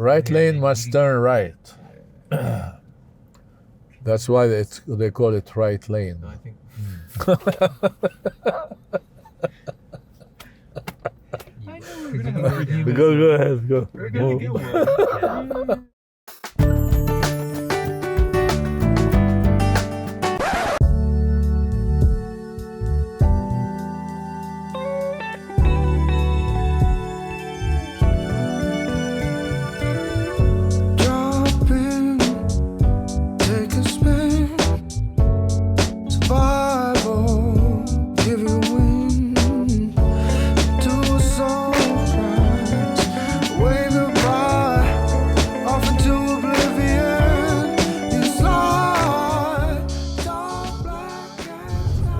Right lane must turn right. That's why they call it right lane. I think. I know we're gonna have a Go ahead, go. We're gonna get one.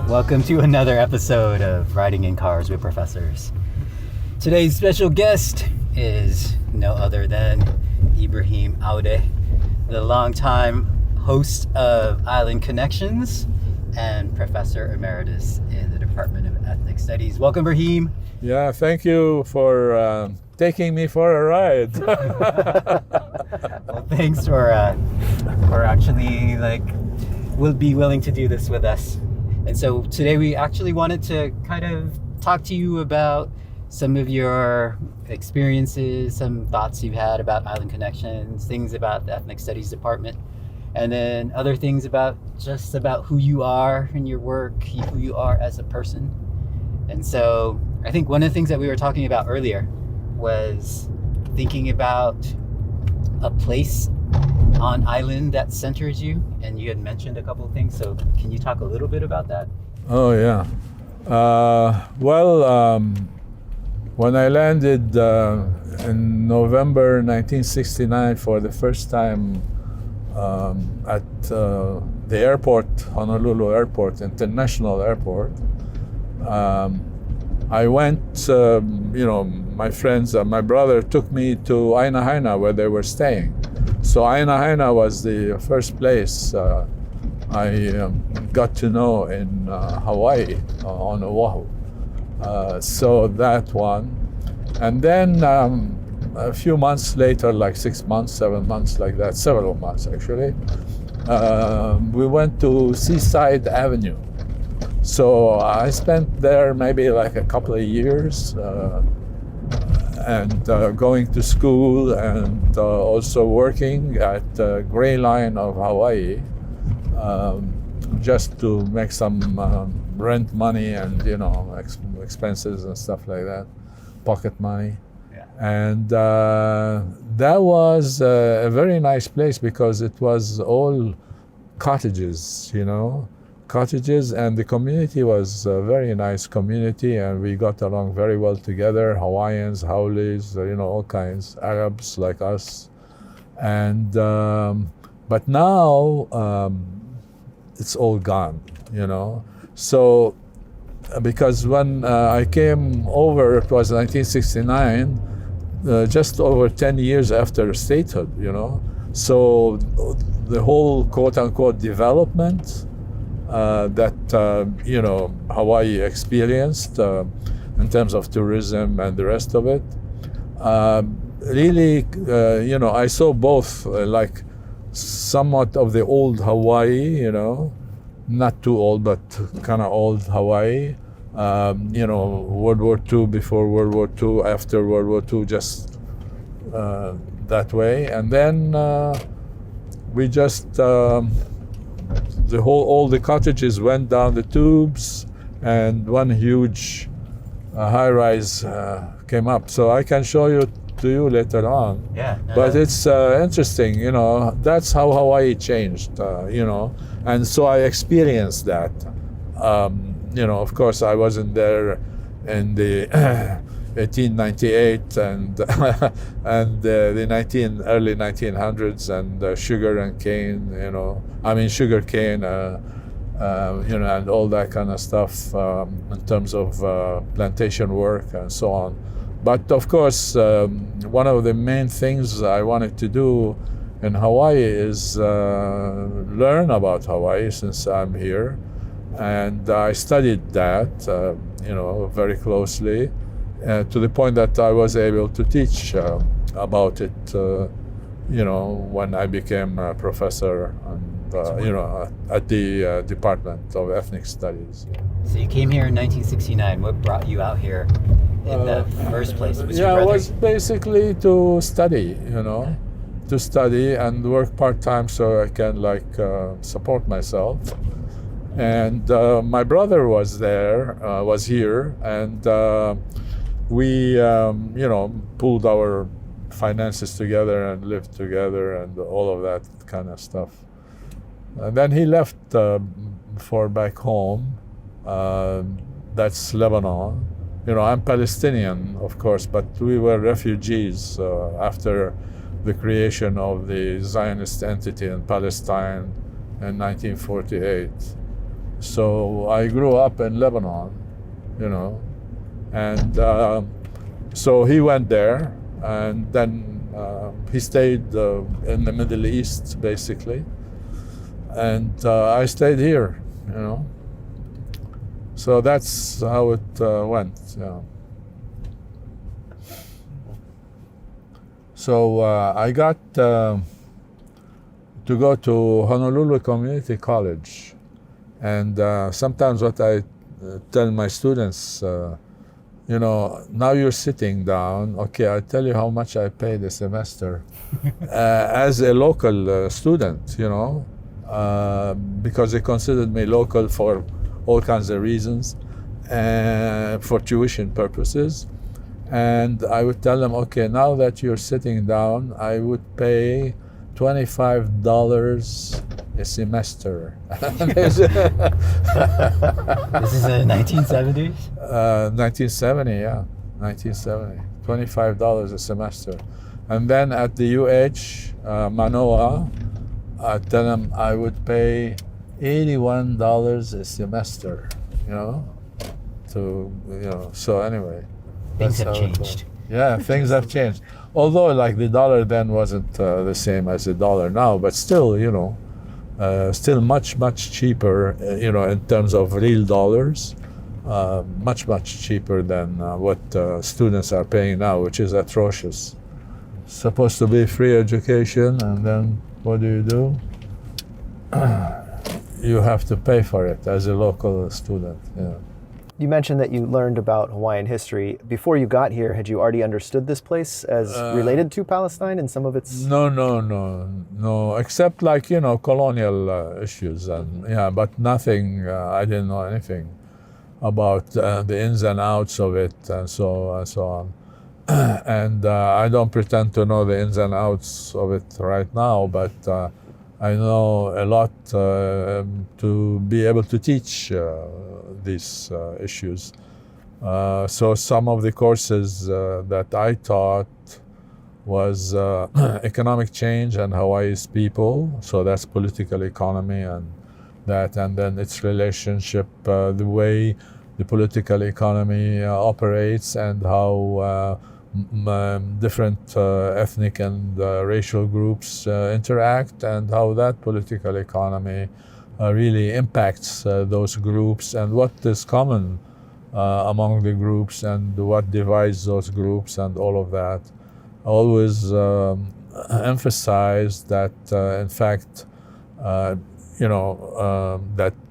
Welcome to another episode of Riding in Cars with Professors. Today's special guest is no other than Ibrahim Aoude, the longtime host of Island Connections and Professor Emeritus in the Department of Ethnic Studies. Welcome, Ibrahim. Yeah, thank you for taking me for a ride. Well, thanks for actually will be willing to do this with us. And so today we actually wanted to kind of talk to you about some of your experiences, some thoughts you've had about Island Connections, things about the Ethnic Studies Department, and then other things about who you are in your work, who you are as a person. And so I think one of the things that we were talking about earlier was thinking about a place on island that centers you, and you had mentioned a couple of things, so can you talk a little bit about that? Oh yeah. When I landed in November 1969 for the first time at the airport, Honolulu Airport, International Airport, I went, my friends, my brother took me to Aina Haina where they were staying. So Aina Haina was the first place I got to know in Hawaii, on Oahu. So that one. And then a few months later, like 6 months, 7 months, like that, several months actually, we went to Seaside Avenue. So I spent there maybe like a couple of years, and going to school and also working at Gray Line of Hawaii, just to make some rent money and expenses and stuff like that, pocket money. Yeah. And that was a very nice place because it was all cottages, cottages, and the community was a very nice community, and we got along very well together. Hawaiians, Haoles, all kinds, Arabs like us. And but now it's all gone, So because when I came over, it was 1969, just over 10 years after statehood, So the whole quote-unquote development that Hawaii experienced in terms of tourism and the rest of it. Really, I saw both like somewhat of the old Hawaii, not too old, but kind of old Hawaii. World War II, before World War II, after World War II, just that way. And then we just all the cottages went down the tubes, and one huge high-rise came up. So I can show to you later on. Yeah. But it's interesting, that's how Hawaii changed, and so I experienced that. Of course, I wasn't there in the 1898 and the early 1900s, and sugar and cane, sugar cane, and all that kind of stuff in terms of plantation work and so on. But of course, one of the main things I wanted to do in Hawaii is learn about Hawaii, since I'm here. And I studied that, very closely, to the point that I was able to teach about it, when I became a professor and, at the Department of Ethnic Studies. So you came here in 1969. What brought you out here in the first place? It was your It brother? was basically to study, to study and work part-time so I can support myself. And my brother was here, and we, pulled our finances together and lived together and all of that kind of stuff. And then he left for back home. That's Lebanon. I'm Palestinian, of course, but we were refugees after the creation of the Zionist entity in Palestine in 1948. So I grew up in Lebanon, and so he went there, and then he stayed in the Middle East, basically, and I stayed here, So that's how it went. So I got to go to Honolulu Community College, and sometimes what I tell my students, now you're sitting down, okay, I'll tell you how much I paid a semester as a local student, because they considered me local for all kinds of reasons, for tuition purposes. And I would tell them, okay, now that you're sitting down, I would pay $25 a semester. This is the 1970s? 1970, yeah, 1970. $25 a semester. And then at the UH, Mānoa, I tell them I would pay $81 a semester, so anyway. Things that's have how it changed. Yeah, things have changed. Although the dollar then wasn't the same as the dollar now, but still, still much, much cheaper, in terms of real dollars, much, much cheaper than what students are paying now, which is atrocious. Supposed to be free education, and then what do? You have to pay for it as a local student. You mentioned that you learned about Hawaiian history. Before you got here, had you already understood this place as related to Palestine and some of its... No, except colonial issues, and but nothing, I didn't know anything about the ins and outs of it and so on. And I don't pretend to know the ins and outs of it right now, but I know a lot to be able to teach these issues. So some of the courses that I taught was economic change and Hawaii's people. So that's political economy and then its relationship, the way the political economy operates and how different ethnic and racial groups interact, and how that political economy really impacts those groups, and what is common among the groups and what divides those groups and all of that. Always emphasize that in fact that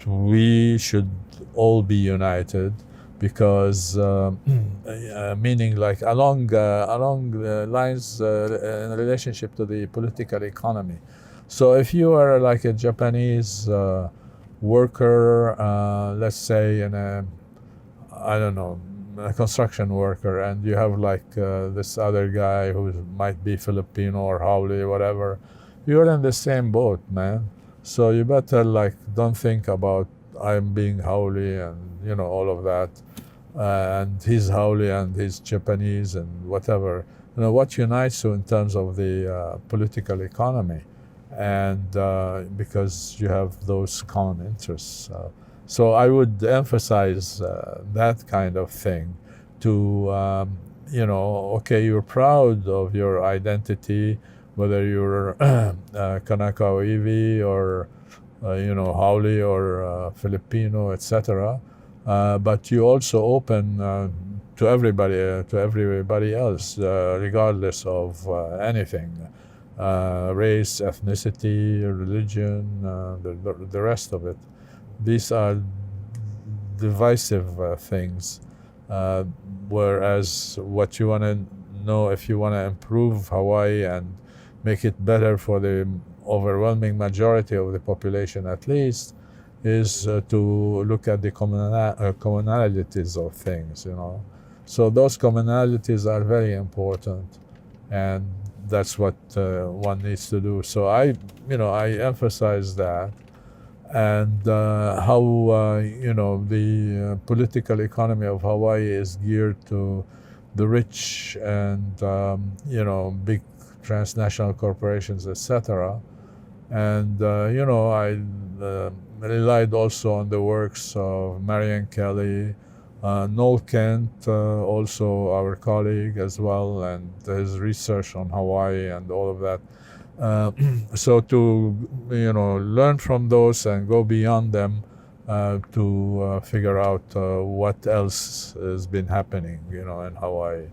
we should all be united, because meaning along the lines in relationship to the political economy. So if you are like a Japanese worker, let's say in a construction worker, and you have this other guy who might be Filipino or Haole, whatever, you're in the same boat, man. So you better don't think about I'm being Haole and all of that, and he's Haole and he's Japanese and whatever. What unites you in terms of the political economy, and because you have those common interests. So I would emphasize that kind of thing to, okay, you're proud of your identity, whether you're Kanaka or Iwi or, Haole or Filipino, etc. But you also open to everybody else, regardless of anything, race, ethnicity, religion, the rest of it. These are divisive things, whereas what you want to know, if you want to improve Hawaii and make it better for the overwhelming majority of the population at least, is to look at the commonalities of things, you know. So those commonalities are very important, and that's what one needs to do. So I emphasize that, and how the political economy of Hawaii is geared to the rich and big transnational corporations, etc. And I relied also on the works of Marian Kelly, Noel Kent, also our colleague as well, and his research on Hawaii and all of that. So to learn from those and go beyond them, to figure out what else has been happening in Hawaii.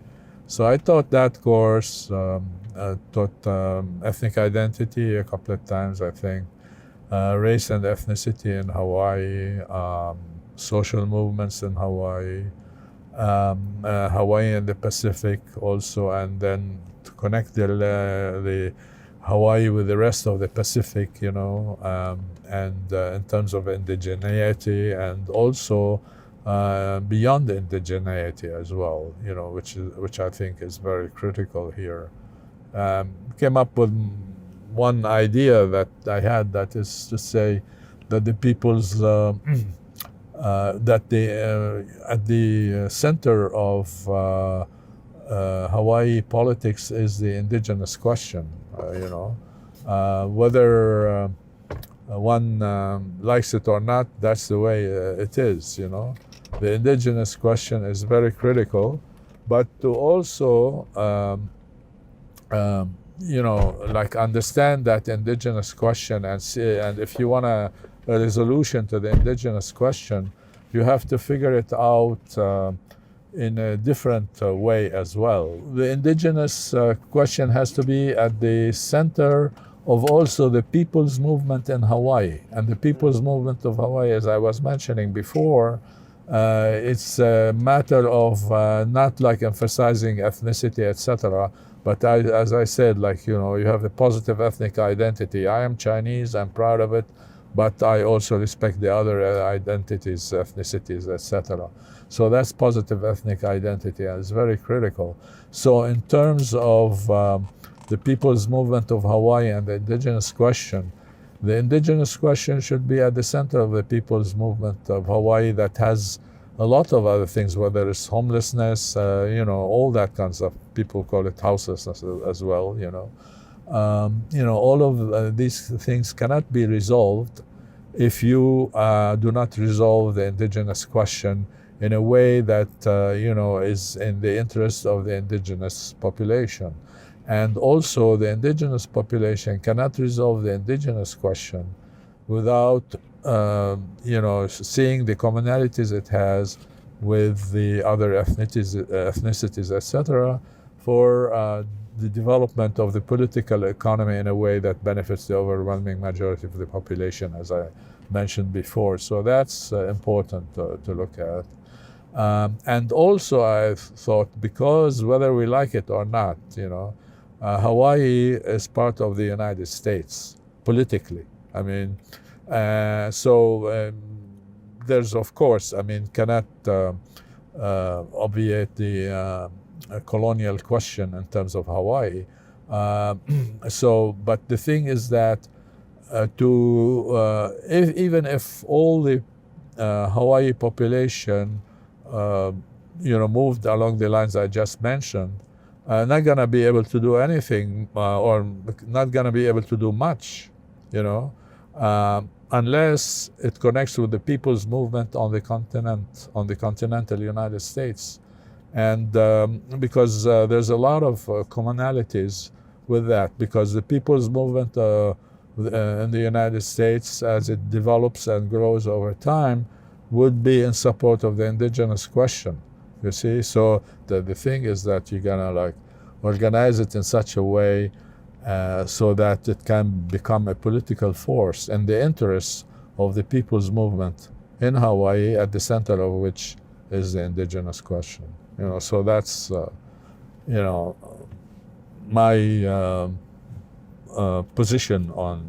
So I taught that course, taught ethnic identity a couple of times, I think, race and ethnicity in Hawaii, social movements in Hawaii, Hawaii and the Pacific also, and then to connect the Hawaii with the rest of the Pacific, and in terms of indigeneity, and also beyond indigeneity as well, which I think is very critical here. Came up with one idea that I had, that is to say that the people's at the center of Hawaii politics is the indigenous question. Whether one likes it or not, that's the way it is. The indigenous question is very critical, but to also understand that indigenous question and see, and if you want a resolution to the indigenous question, you have to figure it out in a different way as well. The indigenous question has to be at the center of also the people's movement in Hawaii. And the people's movement of Hawaii, as I was mentioning before, it's a matter of not like emphasizing ethnicity, etc., but as I said, you have the positive ethnic identity. I am Chinese, I'm proud of it, but I also respect the other identities, ethnicities, etc. So that's positive ethnic identity, and it's very critical. So in terms of the people's movement of Hawaii and the indigenous question should be at the center of the people's movement of Hawaii, that has a lot of other things, whether it's homelessness, all that kinds of, people call it houselessness as well, all of these things cannot be resolved if you do not resolve the indigenous question in a way that, is in the interest of the indigenous population. And also the indigenous population cannot resolve the indigenous question without, seeing the commonalities it has with the other ethnicities, etc., for the development of the political economy in a way that benefits the overwhelming majority of the population, as I mentioned before. So that's important to look at. And also I thought, because whether we like it or not, Hawaii is part of the United States politically. I mean, there's, of course, cannot obviate the colonial question in terms of Hawaii. But the thing is that even if all the Hawaii population moved along the lines I just mentioned, not going to be able to do anything, or not going to be able to do much, unless it connects with the people's movement on the continental United States. And because there's a lot of commonalities with that, because the people's movement in the United States, as it develops and grows over time, would be in support of the indigenous question. You see, so the thing is that you're gonna like organize it in such a way so that it can become a political force in the interests of the people's movement in Hawaii, at the center of which is the indigenous question. You know, so that's you know, my position on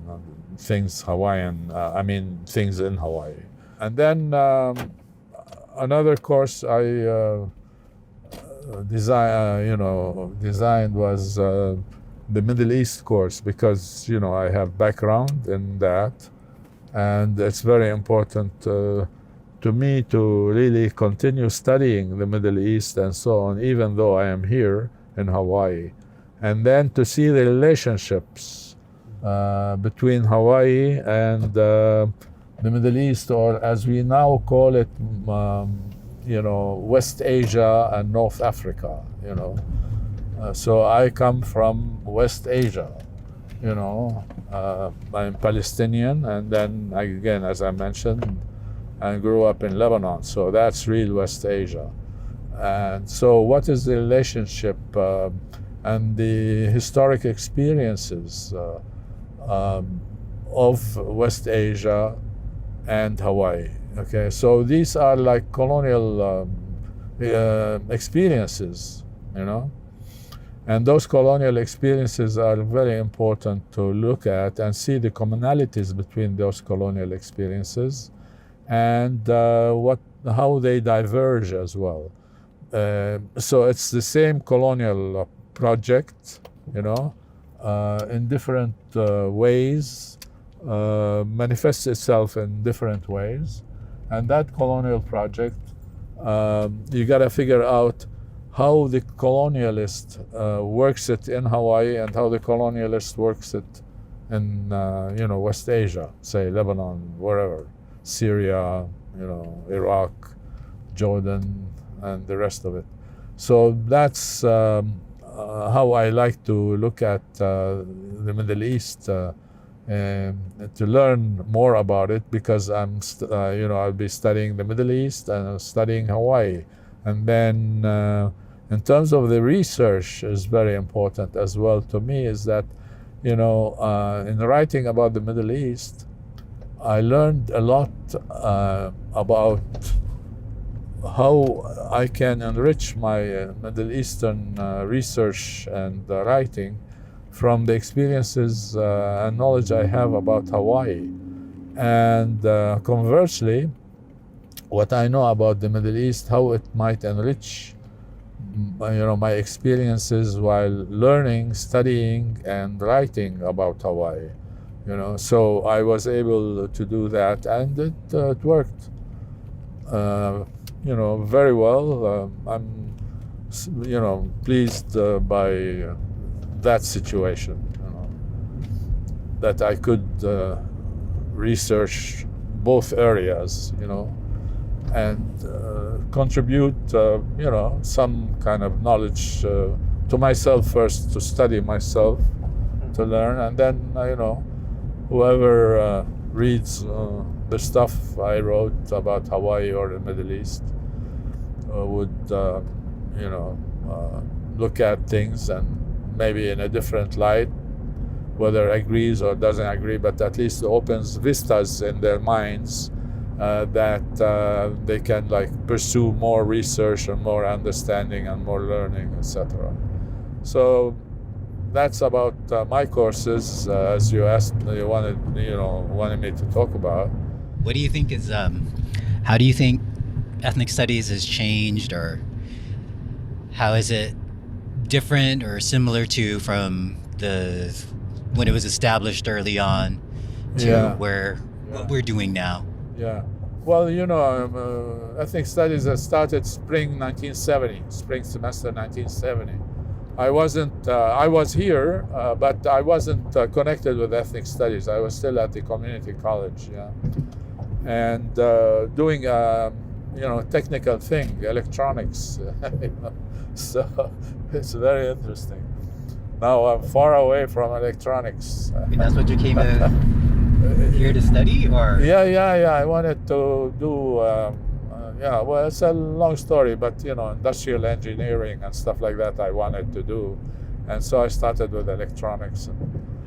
things Hawaiian. I mean, things in Hawaii. And then another course I designed was the Middle East course, because I have background in that, and it's very important to me to really continue studying the Middle East and so on, even though I am here in Hawaii, and then to see the relationships between Hawaii and the Middle East, or as we now call it, West Asia and North Africa. So I come from West Asia. I'm Palestinian, and then again, as I mentioned, I grew up in Lebanon. So that's real West Asia. And so, what is the relationship and the historic experiences of West Asia and Hawaii? Okay, so these are like colonial experiences, and those colonial experiences are very important to look at and see the commonalities between those colonial experiences and how they diverge as well. So it's the same colonial project, in different ways, manifests itself in different ways. And that colonial project, you got to figure out how the colonialist works it in Hawaii and how the colonialist works it in, West Asia, say Lebanon, wherever, Syria, Iraq, Jordan, and the rest of it. So that's how I like to look at the Middle East, and to learn more about it, because I'll be studying the Middle East and studying Hawaii. And then in terms of the research is very important as well to me, is that, in writing about the Middle East, I learned a lot about how I can enrich my Middle Eastern research and writing from the experiences and knowledge I have about Hawaii. And conversely, what I know about the Middle East, how it might enrich my experiences while learning, studying, and writing about Hawaii. So I was able to do that, and it worked very well. I'm pleased by that situation, that I could research both areas, and contribute, some kind of knowledge to myself first, to study myself, to learn, and then, whoever reads the stuff I wrote about Hawaii or the Middle East would, look at things and maybe in a different light, whether agrees or doesn't agree, but at least opens vistas in their minds that they can pursue more research and more understanding and more learning, etc. So that's about my courses, as you asked, you wanted me to talk about. What do you think is, how do you think ethnic studies has changed, or how is it different or similar to from when it was established early on to what we're doing now? Yeah. Well, ethnic studies has started spring semester 1970. I was here, but I wasn't connected with ethnic studies. I was still at the community college, and doing technical thing, electronics. So it's very interesting. Now I'm far away from electronics. And that's what you came here to study, or? Yeah. I wanted to do, yeah, well, it's a long story, but industrial engineering and stuff like that I wanted to do, and so I started with electronics.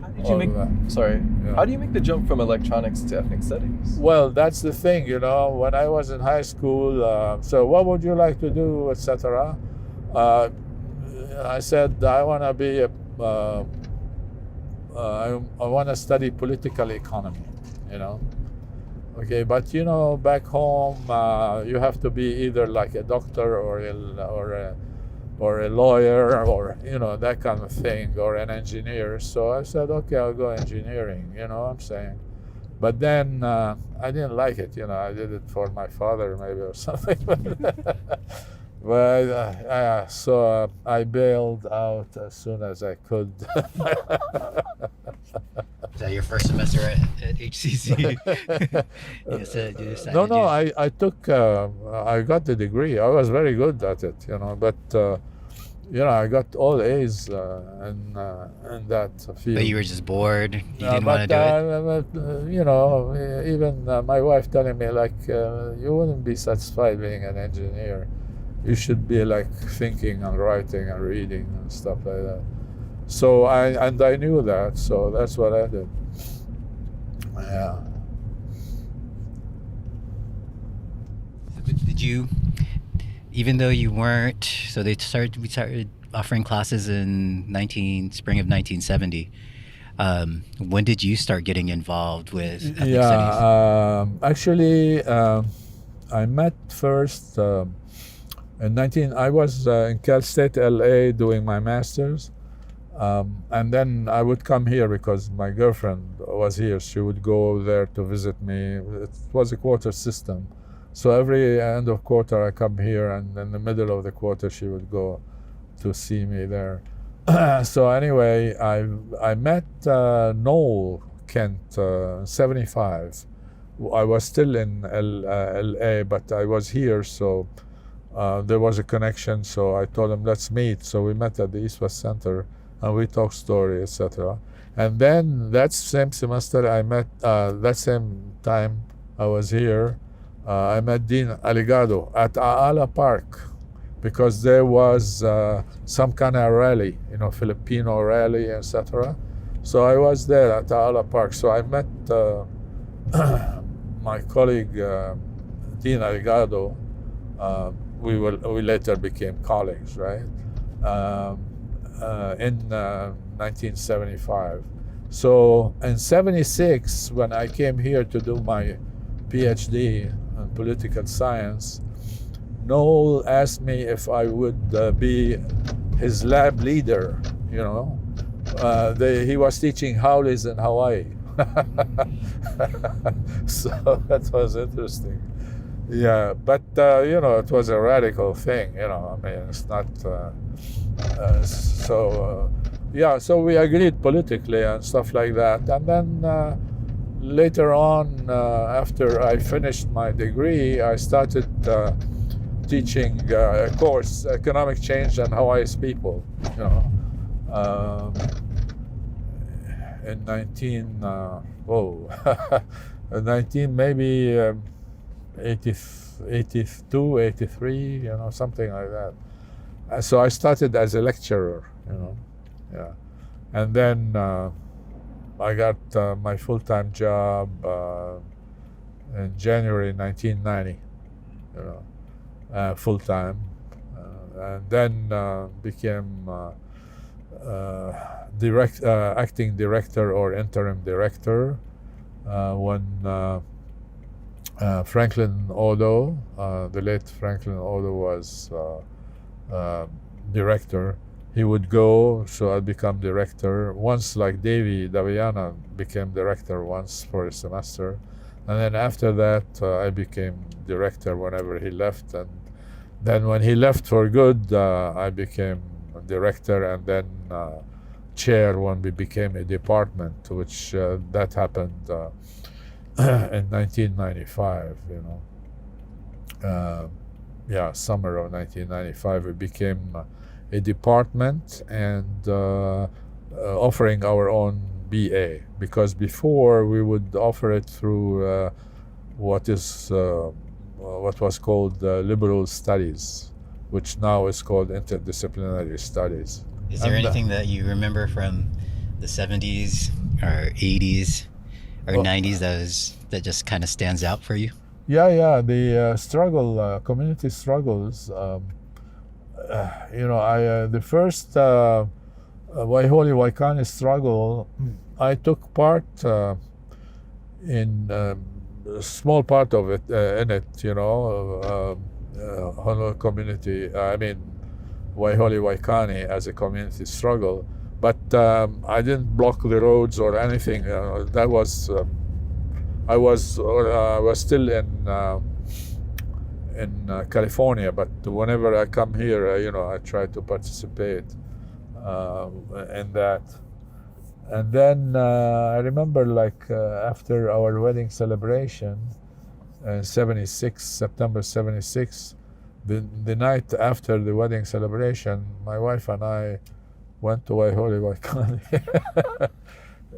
How did you make? that. Sorry. Yeah. How do you make the jump from electronics to ethnic studies? Well, that's the thing, when I was in high school, so what would you like to do, etc. I said I want to be I want to study political economy, Okay, but back home you have to be either like a doctor or a lawyer or that kind of thing, or an engineer. So I said, okay, I'll go engineering. What I'm saying. But then I didn't like it. I did it for my father maybe or something. But so I bailed out as soon as I could. Is that your first semester at HCC? You decided No, to do- I took, I got the degree. I was very good at it, but, I got all A's in that field. But you were just bored. You didn't want to do it. Even my wife telling me, like, you wouldn't be satisfied being an engineer. You should be, like, thinking and writing and reading and stuff like that. So I knew that, so that's what I did. Yeah. Did you, even though you weren't, so we started offering classes in spring of 1970. When did you start getting involved with ethnic studies? Actually, I met first I was in Cal State, LA, doing my master's. And then I would come here because my girlfriend was here. She would go there to visit me. It was a quarter system. So every end of quarter I come here, and in the middle of the quarter she would go to see me there. So anyway, I met Noel Kent in 75. I was still in LA, but I was here, so there was a connection. So I told him, let's meet. So we met at the East West Center, and we talked story, etc. And then that same semester I met, that same time I was here, I met Dean Aligado at Aala Park, because there was some kind of rally, Filipino rally, etc. So I was there at Aala Park. So I met my colleague Dean Aligado. We later became colleagues, right? In 1975. So in 76, when I came here to do my PhD in political science, Noel asked me if I would be his lab leader. He was teaching Hawaiʻs in Hawaii. So that was interesting. Yeah, but it was a radical thing. It's not. So we agreed politically and stuff like that. And then later on, after I finished my degree, I started teaching a course, Economic Change and Hawaii's People. In 19 maybe 82, 83, something like that. So I started as a lecturer, yeah. And then I got my full-time job in January 1990, full-time. And then became acting director or interim director when Franklin Aoude, the late Franklin Aoude, was director. He would go, so I'd become director. Once, like Davy Daviana became director once for a semester. And then after that, I became director whenever he left. And then when he left for good, I became director, and then chair when we became a department, which that happened in 1995, summer of 1995, we became a department and offering our own BA, because before we would offer it through what what was called liberal studies, which now is called interdisciplinary studies. Is there And, anything that you remember from the 70s or 80s or 90s that just kind of stands out for you? Yeah, the struggle, community struggles. The first Waihoʻi Waikani struggle, I took part in a small part of it, Honolulu community, Waihoʻi Waikani as a community struggle. But I didn't block the roads or anything. That was, I was still in California, but whenever I come here, I try to participate in that. And then I remember, after our wedding celebration in September 76, the night after the wedding celebration, my wife and I went to Waihoʻi Waikani.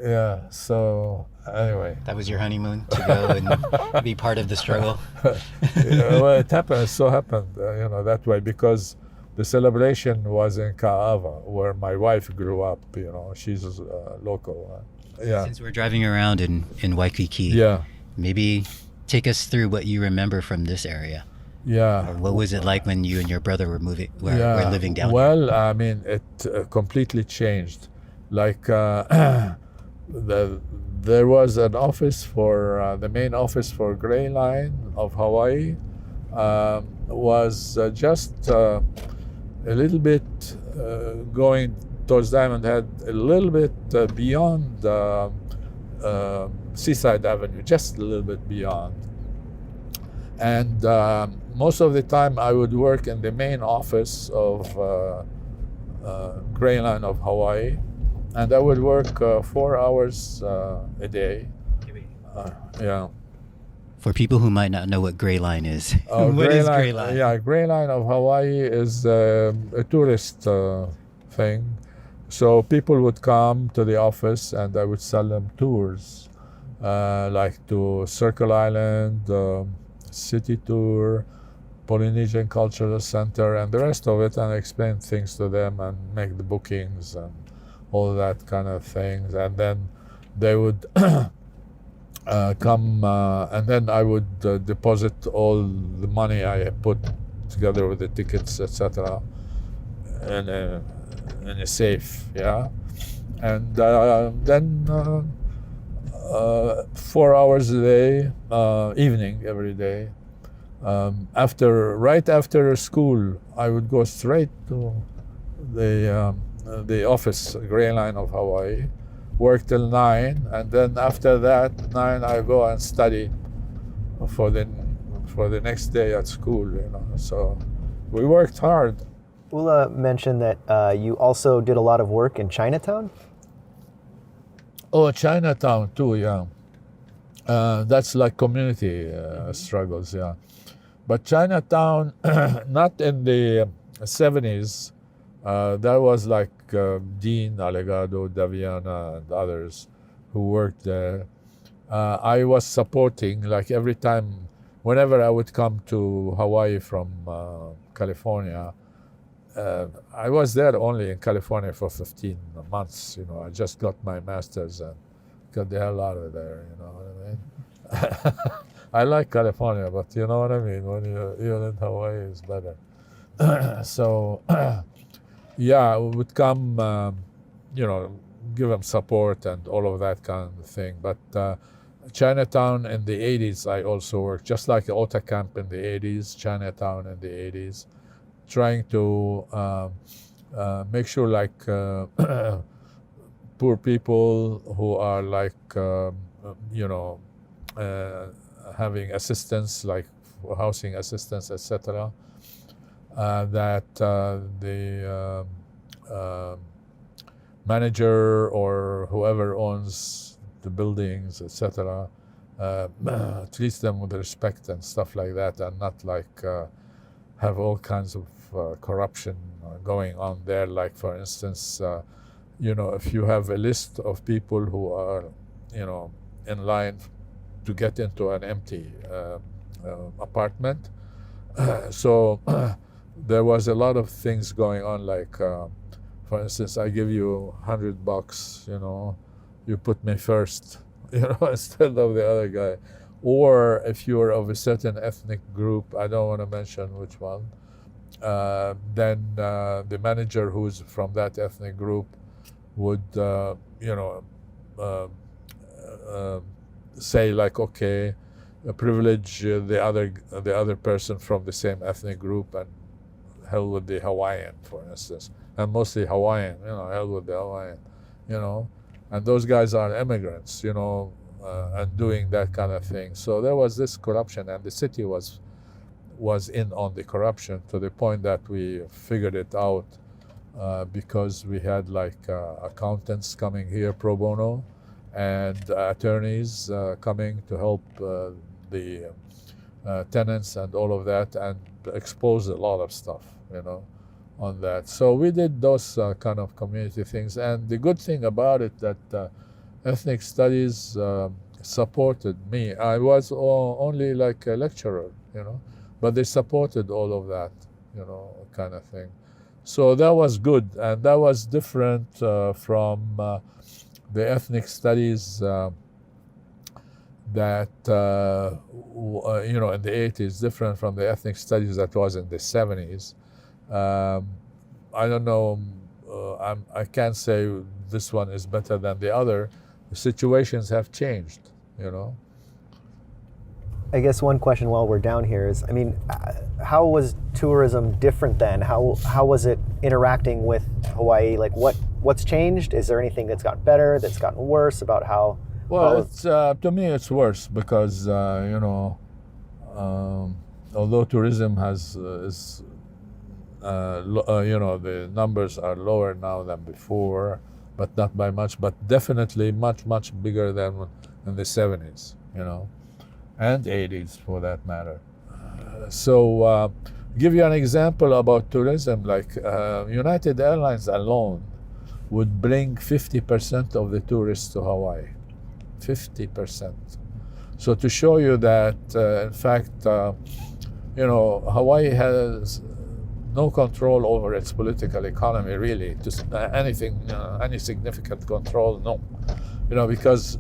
Yeah, so anyway. That was your honeymoon, to go and be part of the struggle? Well, it so happened, that way, because the celebration was in Ka'ava, where my wife grew up, she's local. Yeah. Since we're driving around in Waikiki, Yeah. maybe take us through what you remember from this area. Yeah. Or what was it like when you and your brother were living down here? Well, it completely changed. There was an office for the main office for Gray Line of Hawaii was just a little bit going towards Diamond Head, a little bit beyond Seaside Avenue, just a little bit beyond. And most of the time I would work in the main office of Gray Line of Hawaii, and I would work 4 hours a day. Yeah. For people who might not know what Gray Line is, what Gray is Line, Gray Line? Yeah, Gray Line of Hawaii is a tourist thing. So people would come to the office and I would sell them tours, like to Circle Island, City Tour, Polynesian Cultural Center, and the rest of it, and explain things to them and make the bookings and all that kind of things. And then they would come, and then I would deposit all the money I had put together with the tickets, etc., in a safe, yeah. And then 4 hours a day, evening every day. Right after school, I would go straight to the office, Gray Line of Hawaii, work till 9, and then after that 9 I go and study for the next day at school. So we worked hard. Ula mentioned that you also did a lot of work in Chinatown. Oh, Chinatown too, yeah. That's like community struggles, yeah. But Chinatown, not in the 70s. That was like Dean Allegado, Daviana, and others who worked there. I was supporting, like every time, whenever I would come to Hawaii from California, I was there only in California for 15 months. I just got my master's and got the hell out of there. You know what I mean? I like California, but you know what I mean. When you're in Hawaii, it's better. So, yeah, we would come, give them support and all of that kind of thing. But Chinatown in the 80s, I also worked, just like Ota Camp in the 80s, Chinatown in the 80s. Trying to make sure, like, poor people who are like, having assistance, like housing assistance, etc., that the manager or whoever owns the buildings, etc., treats them with respect and stuff like that, and not like have all kinds of corruption going on there. Like, for instance, if you have a list of people who are, in line to get into an empty apartment. So there was a lot of things going on, like, for instance, I give you $100, you know, you put me first, you know, instead of the other guy. Or if you're of a certain ethnic group, I don't want to mention which one, then the manager who's from that ethnic group would, you know, say like, okay, privilege the other person from the same ethnic group, and hell with the Hawaiian, for instance, and mostly Hawaiian, you know, hell with the Hawaiian, you know, and those guys are immigrants, you know, and doing that kind of thing. So there was this corruption, and the city was in on the corruption to the point that we figured it out because we had like accountants coming here pro bono, and attorneys coming to help the tenants and all of that, and expose a lot of stuff, you know, on that. So we did those kind of community things, and the good thing about it that ethnic studies supported me. I was only like a lecturer, you know, but they supported all of that, you know, kind of thing. So that was good, and that was different from the ethnic studies that, you know, in the 80s, different from the ethnic studies that was in the 70s. I don't know, I can't say this one is better than the other. The situations have changed, you know. I guess one question while we're down here is, I mean, how was tourism different then? How was it interacting with Hawaii? Like what's changed? Is there anything that's gotten better, that's gotten worse about how? Well, it's, to me, it's worse because, you know, although tourism is, you know, the numbers are lower now than before, but not by much, but definitely much, much bigger than in the 70s, you know, and 80s for that matter. So, give you an example about tourism, like United Airlines alone would bring 50% of the tourists to Hawaii. 50%. So to show you that, in fact, you know, Hawaii has no control over its political economy, really. Just anything, any significant control, no. You know, because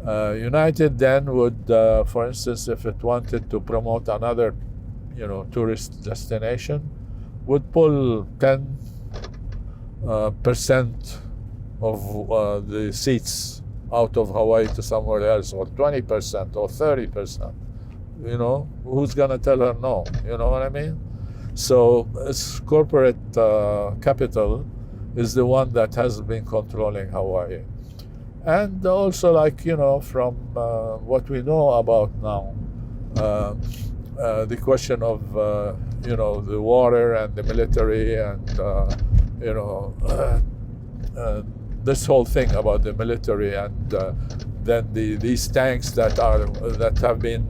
United then would, for instance, if it wanted to promote another, you know, tourist destination, would pull 10% of the seats out of Hawaii to somewhere else, or 20% or 30%. You know, who's gonna tell her no? You know what I mean? So it's corporate capital is the one that has been controlling Hawaii. And also, like, you know, from what we know about now, the question of, you know, the water and the military and, you know, this whole thing about the military, and then these tanks that have been,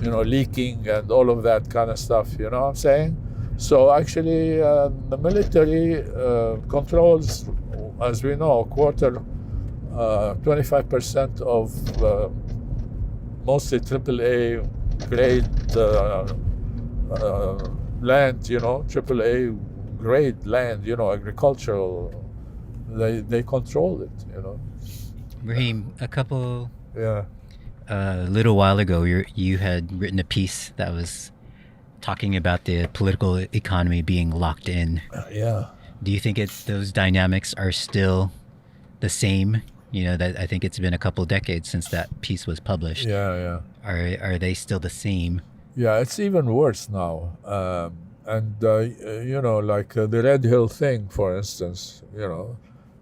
you know, leaking and all of that kind of stuff, you know what I'm saying? So actually, the military controls, as we know, 25% of mostly AAA grade land, you know, AAA grade land, you know, agricultural. They control it, you know. Ibrahim, a couple, Yeah. a little while ago, you had written a piece that was talking about the political economy being locked in. Yeah. Do you think those dynamics are still the same? You know, that I think it's been a couple decades since that piece was published. Yeah. Are they still the same? Yeah, it's even worse now. And you know, like the Red Hill thing, for instance, you know,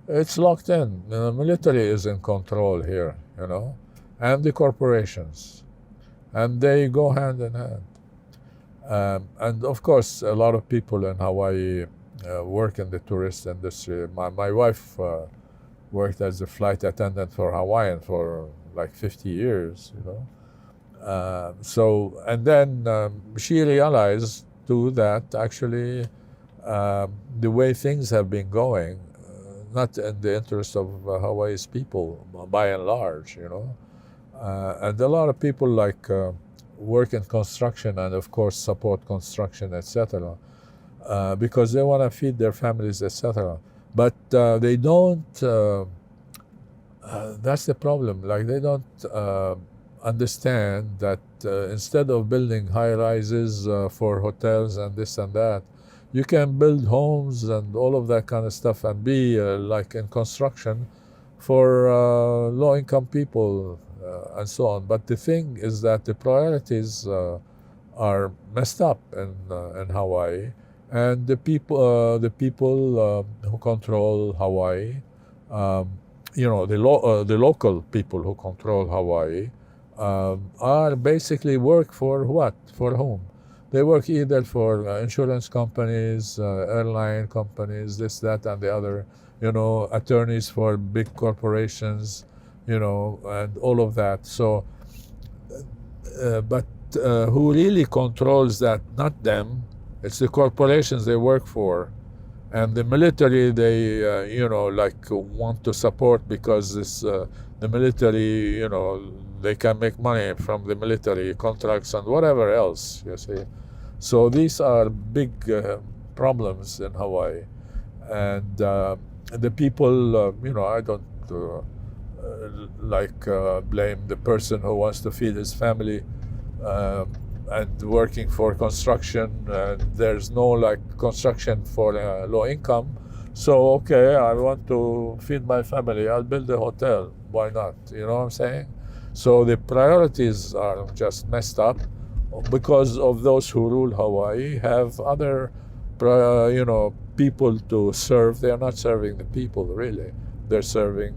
it's locked in. The military is in control here, you know, and the corporations, and they go hand in hand. And of course, a lot of people in Hawaii work in the tourist industry. My wife worked as a flight attendant for Hawaiian for like 50 years, you know. So, and then she realized too that actually the way things have been going, not in the interest of Hawaii's people by and large, you know. And a lot of people like work in construction and of course support construction, etc. Because they want to feed their families, etc. But they don't. That's the problem. Like they don't understand that instead of building high rises for hotels and this and that, you can build homes and all of that kind of stuff and be like in construction for low-income people and so on. But the thing is that the priorities are messed up in Hawaii, and the people who control Hawaii, the local people who control Hawaii, are basically work for what? For whom? They work either for insurance companies, airline companies, this, that, and the other, attorneys for big corporations, and all of that. So, but who really controls that? Not them. It's the corporations they work for. And the military, they, want to support because the military, they can make money from the military contracts and whatever else, you see. So these are big problems in Hawaii. And the people, I don't blame the person who wants to feed his family and working for construction. There's no construction for low income. So, okay, I want to feed my family. I'll build a hotel. Why not? You know what I'm saying? So the priorities are just messed up because of those who rule Hawaii have other, people to serve. They're not serving the people, really. They're serving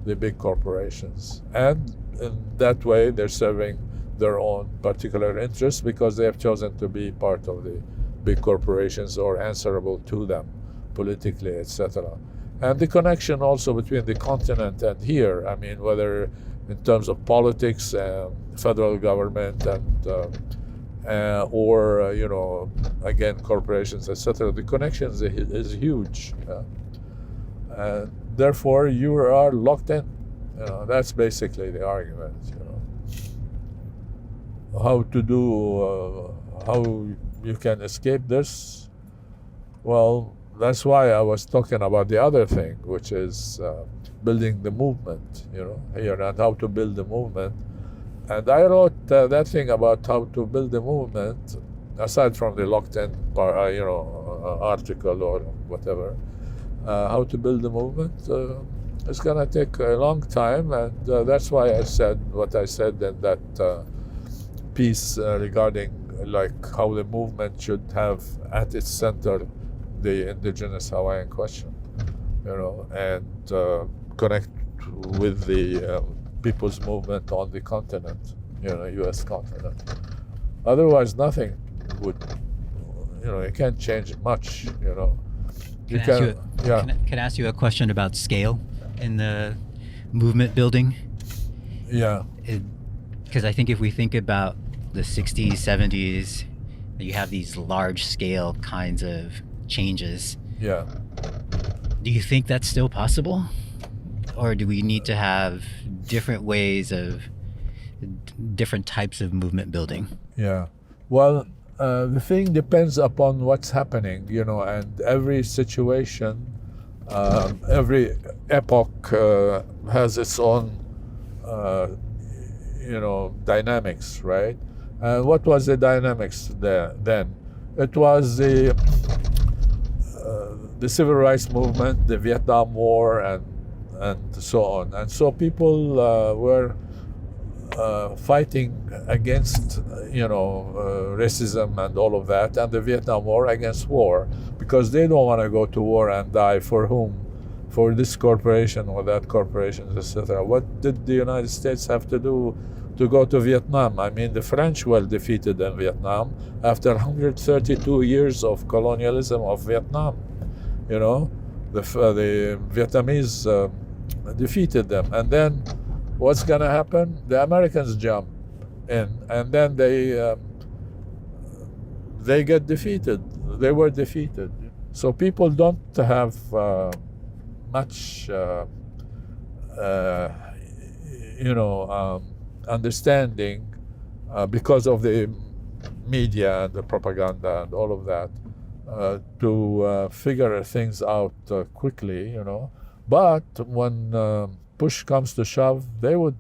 the big corporations. And in that way, they're serving their own particular interests because they have chosen to be part of the big corporations or answerable to them politically, etc. And the connection also between the continent and here, I mean, whether in terms of politics, federal government, and or again corporations, etc. The connection is huge. Therefore, you are locked in. That's basically the argument. How to do? How you can escape this? Well, that's why I was talking about the other thing, which is building the movement, here, and how to build the movement. And I wrote that thing about how to build the movement, aside from the locked-in, article or whatever. How to build the movement. It's going to take a long time, and that's why I said what I said in that piece regarding how the movement should have at its center the indigenous Hawaiian question, and connect with the people's movement on the continent, U.S. continent. Otherwise, nothing would, you can't change much, Can I ask you a question about scale in the movement building? Yeah. Because I think if we think about the 60s, 70s, you have these large scale kinds of changes. Yeah. Do you think that's still possible? Or do we need to have different ways of different types of movement building? Yeah. Well, the thing depends upon what's happening, and every situation, every epoch has its own, dynamics, right? And what was the dynamics there then? It was the civil rights movement, the Vietnam War, and so on. And so people were fighting against, racism and all of that, and the Vietnam War against war, because they don't want to go to war and die for whom? For this corporation or that corporation, etc. What did the United States have to do to go to Vietnam? I mean, the French were defeated in Vietnam after 132 years of colonialism of Vietnam. The Vietnamese defeated them, and then what's going to happen? The Americans jump in, and then they get defeated. They were defeated. So people don't have much, understanding because of the media and the propaganda and all of that, to figure things out quickly, you know. But when push comes to shove, they would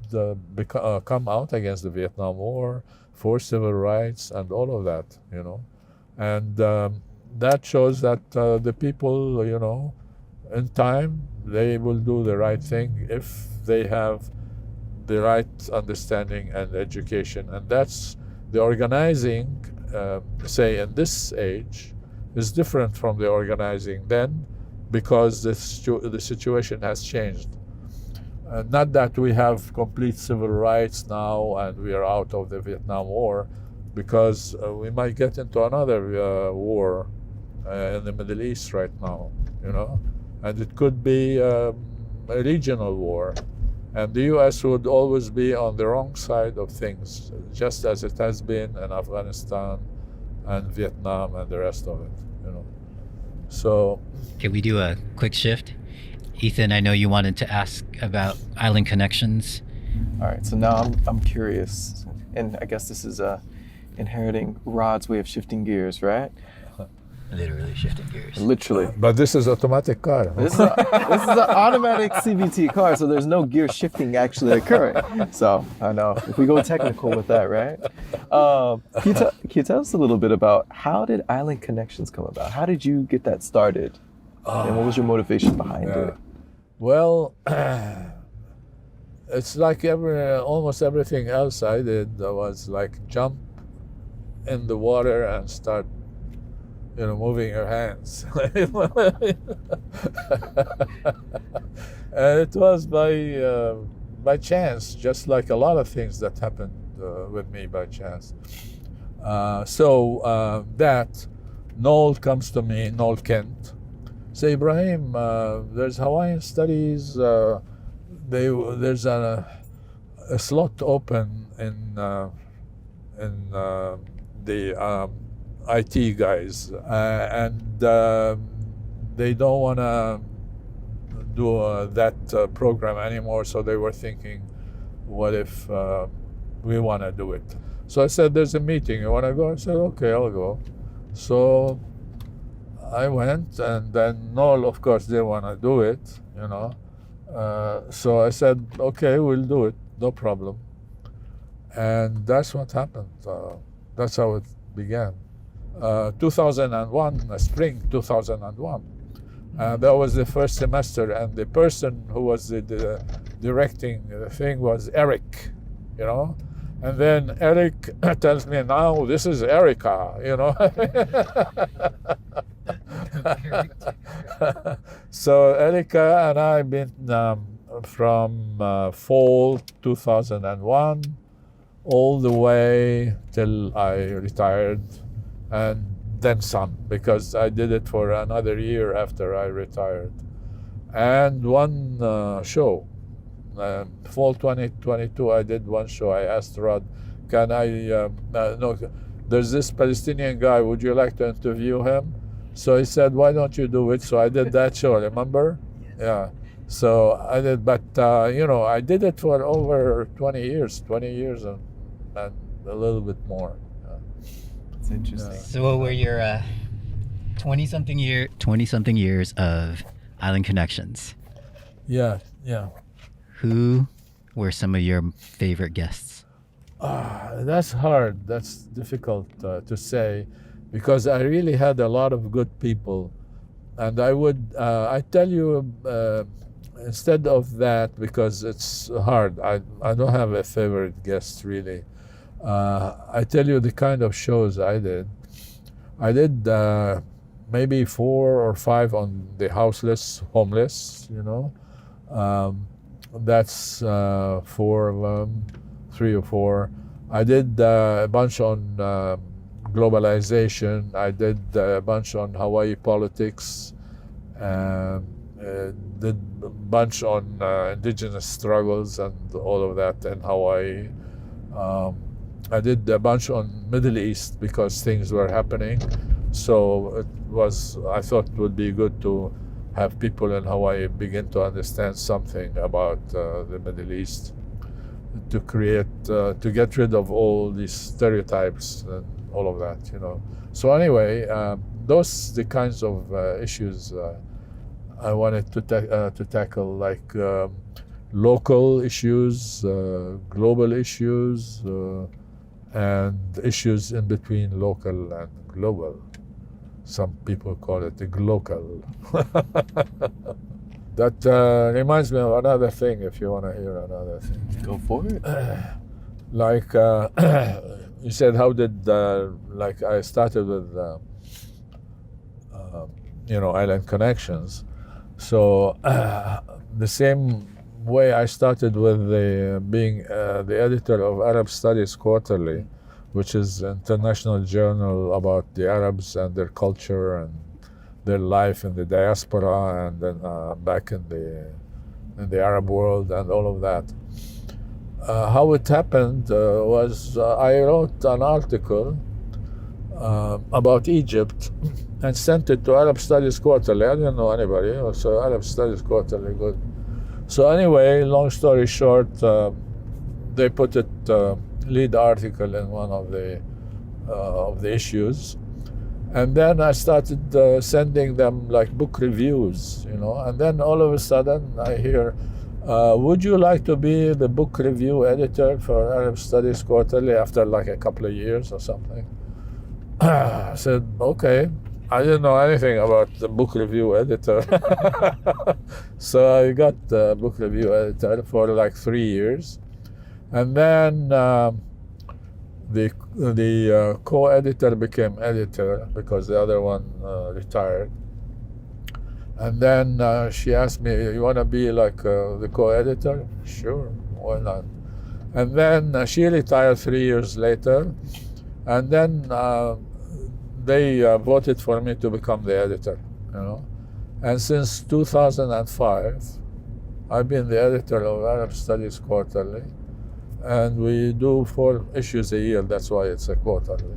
come out against the Vietnam War, for civil rights and all of that, you know. And that shows that the people, you know, in time, they will do the right thing if they have the right understanding and education. And that's the organizing, say, in this age, is different from the organizing then, because the situation has changed. Not that we have complete civil rights now and we are out of the Vietnam War, because we might get into another war in the Middle East right now, you know, and it could be a regional war. And the U.S. would always be on the wrong side of things, just as it has been in Afghanistan and Vietnam and the rest of it, you know. So, can we do a quick shift? Ethan, I know you wanted to ask about Island Connections. All right, so now I'm curious, and I guess this is inheriting Rod's way of shifting gears, right? Literally shifting gears. Literally. but this is automatic car. This is an automatic CVT car, so there's no gear shifting actually occurring. So I know if we go technical with that, right? Can you tell us a little bit about how did Island Connections come about? How did you get that started? And what was your motivation behind it? Well, it's like almost everything else I did was like jump in the water and start, you know, moving your hands. And it was by chance, just like a lot of things that happened with me by chance. So that Noel comes to me, Noel Kent, say, Ibrahim, there's Hawaiian studies. There's a slot open in the IT guys, and they don't want to do that program anymore. So they were thinking, what if we want to do it? So I said, there's a meeting. You want to go? I said, okay, I'll go. So I went, and then Noel, of course, didn't want to do it, you know. So I said, okay, we'll do it, no problem. And that's what happened. That's how it began. 2001, spring 2001. That was the first semester, and the person who was the directing the thing was Eric, you know. And then Eric tells me, now this is Erica, you know. So Erica and I been from fall 2001 all the way till I retired, and then some, because I did it for another year after I retired. And one show, fall 2022, I did one show. I asked Rod, can I, no, there's this Palestinian guy, would you like to interview him? So he said, why don't you do it? So I did that show, remember? Yes. Yeah. So I did, but you know, I did it for over 20 years and a little bit more. It's interesting. Yeah. So what were your 20-something years of Island Connections? Yeah. Who were some of your favorite guests? That's hard. That's difficult to say, because I really had a lot of good people. And I tell you, instead of that, because it's hard, I don't have a favorite guest really. I tell you the kind of shows I did. I did maybe 4 or 5 on the homeless, you know. That's 4 of them, 3 or 4. I did a bunch on globalization. I did a bunch on Hawaii politics. Did a bunch on indigenous struggles and all of that in Hawaii. I did a bunch on Middle East because things were happening. So I thought it would be good to have people in Hawaii begin to understand something about the Middle East. to create, to get rid of all these stereotypes and all of that, you know. So anyway, those the kinds of issues I wanted to tackle, like local issues, global issues, and issues in between local and global. Some people call it the glocal. That reminds me of another thing, if you want to hear another thing. Go for it. Like you said, how did like I started with you know, Island Connections. So the same way I started with being the editor of Arab Studies Quarterly, which is an international journal about the Arabs and their culture and their life in the diaspora and then back in the Arab world and all of that. How it happened was I wrote an article about Egypt and sent it to Arab Studies Quarterly. I didn't know anybody, so Arab Studies Quarterly, good. So anyway, long story short, they put it lead article in one of the issues, and then I started sending them like book reviews, you know. And then all of a sudden I hear, would you like to be the book review editor for Arab Studies Quarterly after like a couple of years or something? I said, okay. I didn't know anything about the book review editor. So I got the book review editor for like 3 years. And then the co-editor became editor because the other one retired. And then she asked me, you want to be like the co-editor? Sure, why not? And then she retired 3 years later. And then they voted for me to become the editor, you know. And since 2005, I've been the editor of Arab Studies Quarterly, and we do 4 issues a year. That's why it's a quarterly.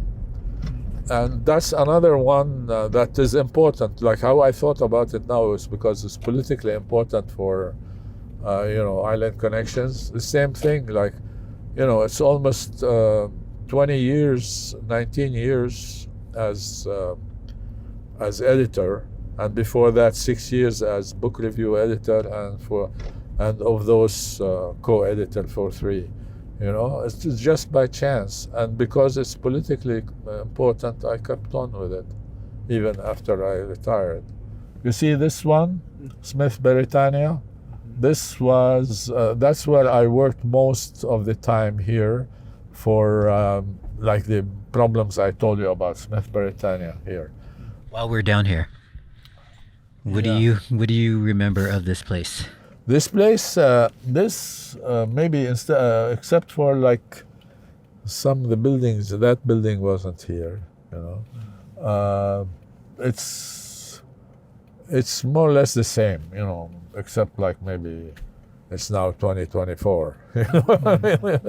And that's another one that is important. Like how I thought about it now is because it's politically important for, you know, Island Connections. The same thing, like, you know, it's almost 20 years, 19 years as editor, and before that 6 years as book review editor, and of those co-editor for 3. You know, it's just by chance, and because it's politically important, I kept on with it even after I retired. You see this one, Smith Britannia. This was that's where I worked most of the time here for like the problems I told you about, Smith Britannia here. While we're down here, what do you remember of this place? This place, maybe except for like some of the buildings, that building wasn't here, you know. It's more or less the same, you know, except like maybe it's now 2024. You know what I mean?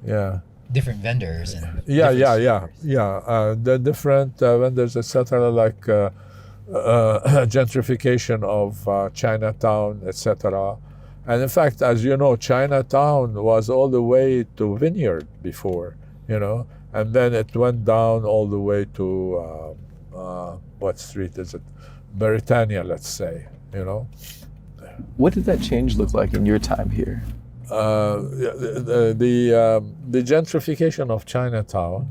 Yeah. Different vendors and the different vendors, etc. Like gentrification of Chinatown, etc. And in fact, as you know, Chinatown was all the way to Vineyard before, you know, and then it went down all the way to what street is it? Britannia, let's say, you know. What did that change look like in your time here? The gentrification of Chinatown,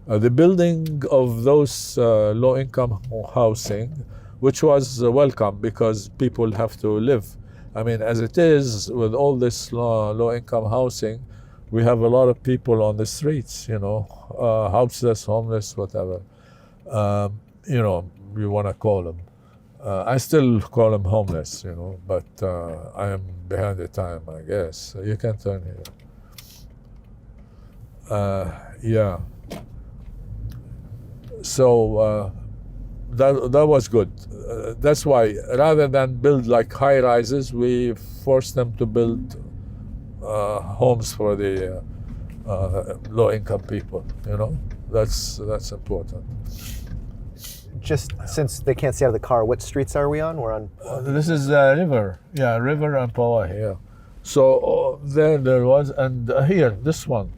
the building of those low-income housing, which was welcome because people have to live. I mean, as it is with all this low-income housing, we have a lot of people on the streets, you know, houseless, homeless, whatever, you know, you want to call them. I still call them homeless, you know, but I am behind the time, I guess. You can turn here. Yeah. So that was good. That's why rather than build like high rises, we forced them to build homes for the low-income people. You know, that's important. Just since they can't see out of the car, what streets are we on? We're on. This is River. Yeah, River and Pauahi. Yeah. So there was, and here, this one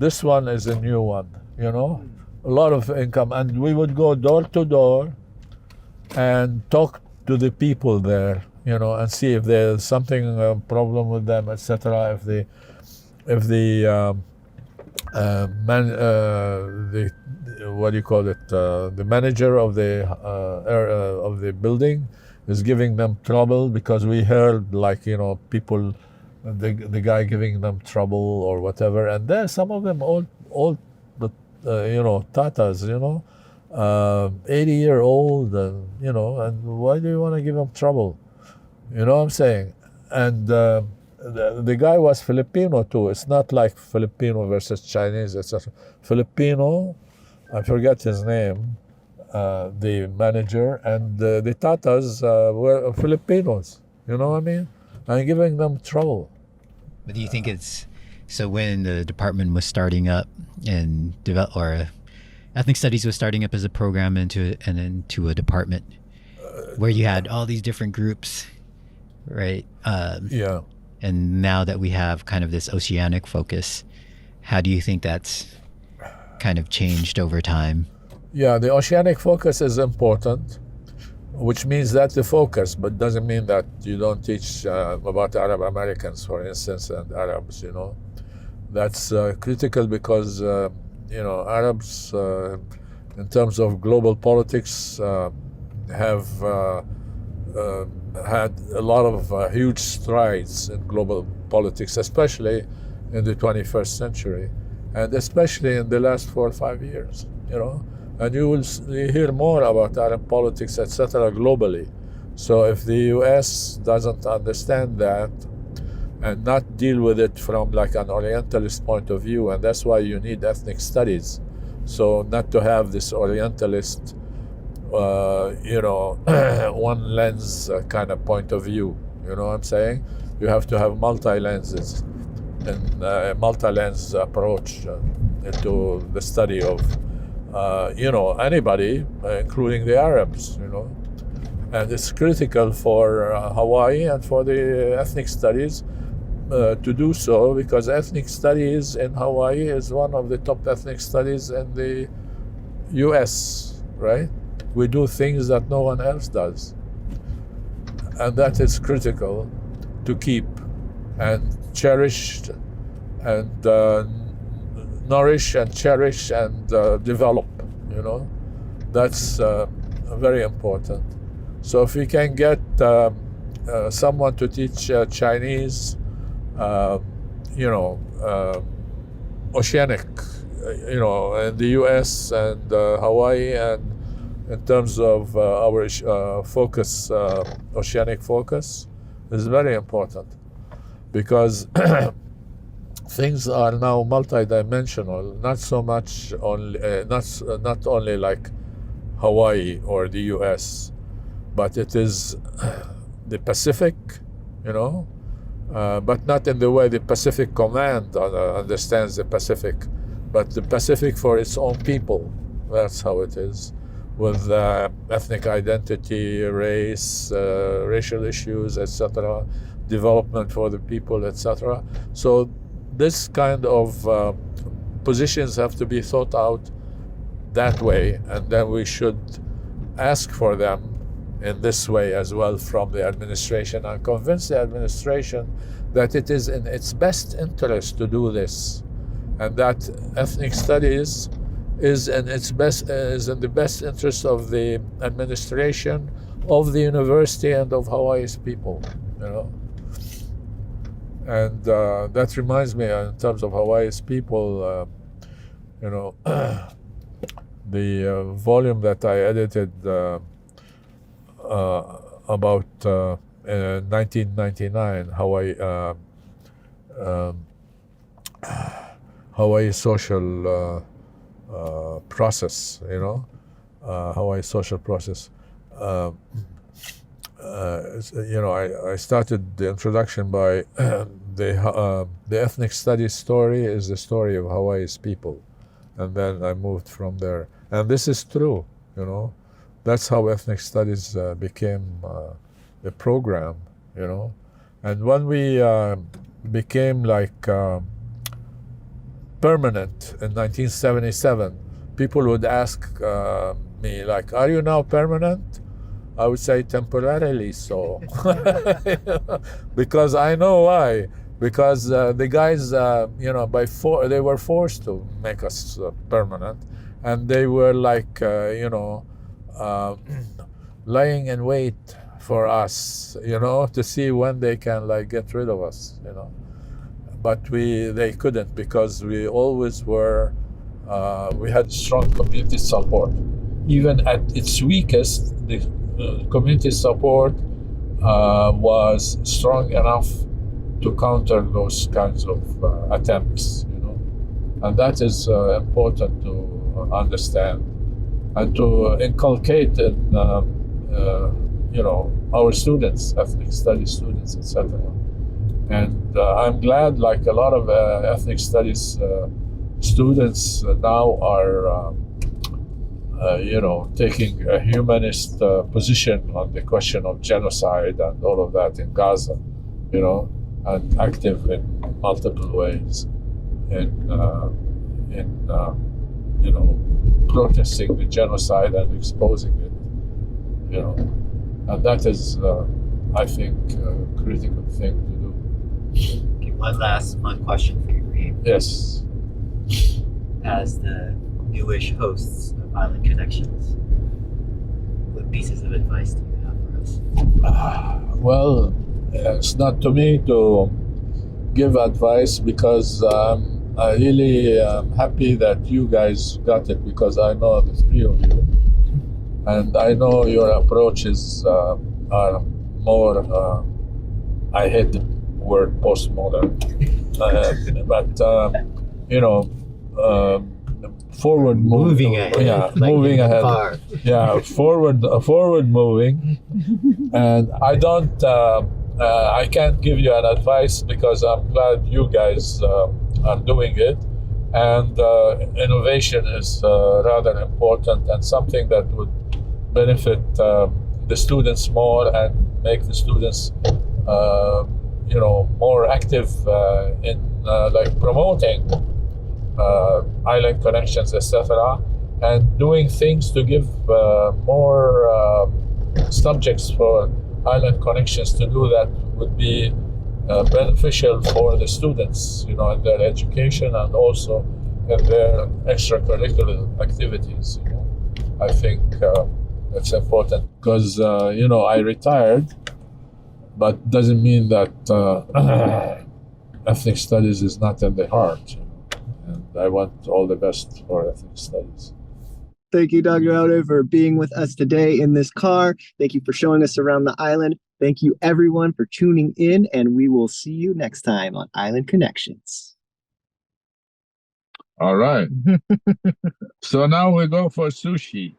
is a new one, you know, a lot of income. And we would go door to door and talk to the people there, you know, and see if there's something, problem with them, etc. If the what do you call it? The manager of the building is giving them trouble, because we heard, like, you know, people, the guy giving them trouble or whatever, and there some of them old you know, tatas, you know, 80-year-old, you know, and why do you want to give them trouble? You know what I'm saying? And the guy was Filipino too. It's not like Filipino versus Chinese, etc. Filipino, I forget his name, the manager, and the tatas were Filipinos. You know what I mean? And giving them trouble. But do you think it's, so when the department was starting up and ethnic studies was starting up as a program into a department where you had all these different groups, right? Yeah. And now that we have kind of this oceanic focus, how do you think that's kind of changed over time? Yeah, the oceanic focus is important, which means that's the focus, but doesn't mean that you don't teach about Arab Americans, for instance, and Arabs, you know. That's critical because, you know, Arabs, in terms of global politics, have had a lot of huge strides in global politics, especially in the 21st century, and especially in the last 4 or 5 years, you know. And you will hear more about Arab politics, etc., globally. So if the US doesn't understand that and not deal with it from like an Orientalist point of view, and that's why you need ethnic studies. So not to have this Orientalist, you know, one lens kind of point of view. You know what I'm saying? You have to have multi-lenses and a multi-lens approach into the study of, you know, anybody, including the Arabs, you know. And it's critical for Hawaii and for the ethnic studies to do so, because ethnic studies in Hawaii is one of the top ethnic studies in the US, right? We do things that no one else does. And that is critical to keep and cherish and nourish and cherish and develop, you know. That's very important. So if we can get someone to teach Chinese, you know, oceanic, you know, in the US and Hawaii, and in terms of our focus, oceanic focus, is very important, because things are now multidimensional, not so much only, not only like Hawaii or the US, but it is the Pacific, you know, but not in the way the Pacific Command understands the Pacific, but the Pacific for its own people. That's how it is, with ethnic identity, race, racial issues, etc., development for the people, etc. So this kind of positions have to be thought out that way, and then we should ask for them in this way as well from the administration, and convince the administration that it is in its best interest to do this, and that ethnic studies is in the best interest of the administration, of the university, and of Hawaii's people, you know. And that reminds me, in terms of Hawaii's people, you know, the volume that I edited about in 1999, Hawaii social process, you know, Hawaii social process. You know, I started the introduction by the ethnic studies story is the story of Hawaii's people, and then I moved from there. And this is true, you know. That's how ethnic studies became a program, you know. And when we became like permanent in 1977, people would ask me like, "Are you now permanent?" I would say temporarily so, because I know why. Because the guys, they were forced to make us permanent, and they were like, lying in wait for us, to see when they can like get rid of us, But they couldn't, because we always were. We had strong community support. Even at its weakest, the community support was strong enough to counter those kinds of attempts, and that is important to understand and to inculcate in our students, ethnic studies students, etc. And I'm glad, like a lot of ethnic studies students now are taking a humanist position on the question of genocide and all of that in Gaza, and active in multiple ways in protesting the genocide and exposing it, and that is, I think, a critical thing to do. Okay, one last fun question for you, Ibrahim. Yes. As the newish hosts of Island Connections, what pieces of advice do you have for us? Well, it's not to me to give advice, because I really am happy that you guys got it, because I know the three of you, and I know your approaches are more, I hate the word postmodern, but forward moving ahead. Yeah, like moving ahead. Car. Yeah, forward moving. And I don't, I can't give you an advice, because I'm glad you guys are doing it. And innovation is rather important, and something that would benefit the students more and make the students more active in like promoting island connections, etc., and doing things to give more subjects for island connections to do that would be beneficial for the students, in their education and also in their extracurricular activities. I think it's important, because I retired, but doesn't mean that ethnic studies is not in the heart. And I want all the best for ethnic studies. Thank you, Dr. Aoude, for being with us today in this car. Thank you for showing us around the island. Thank you, everyone, for tuning in, and we will see you next time on Island Connections. All right. So now we go for sushi.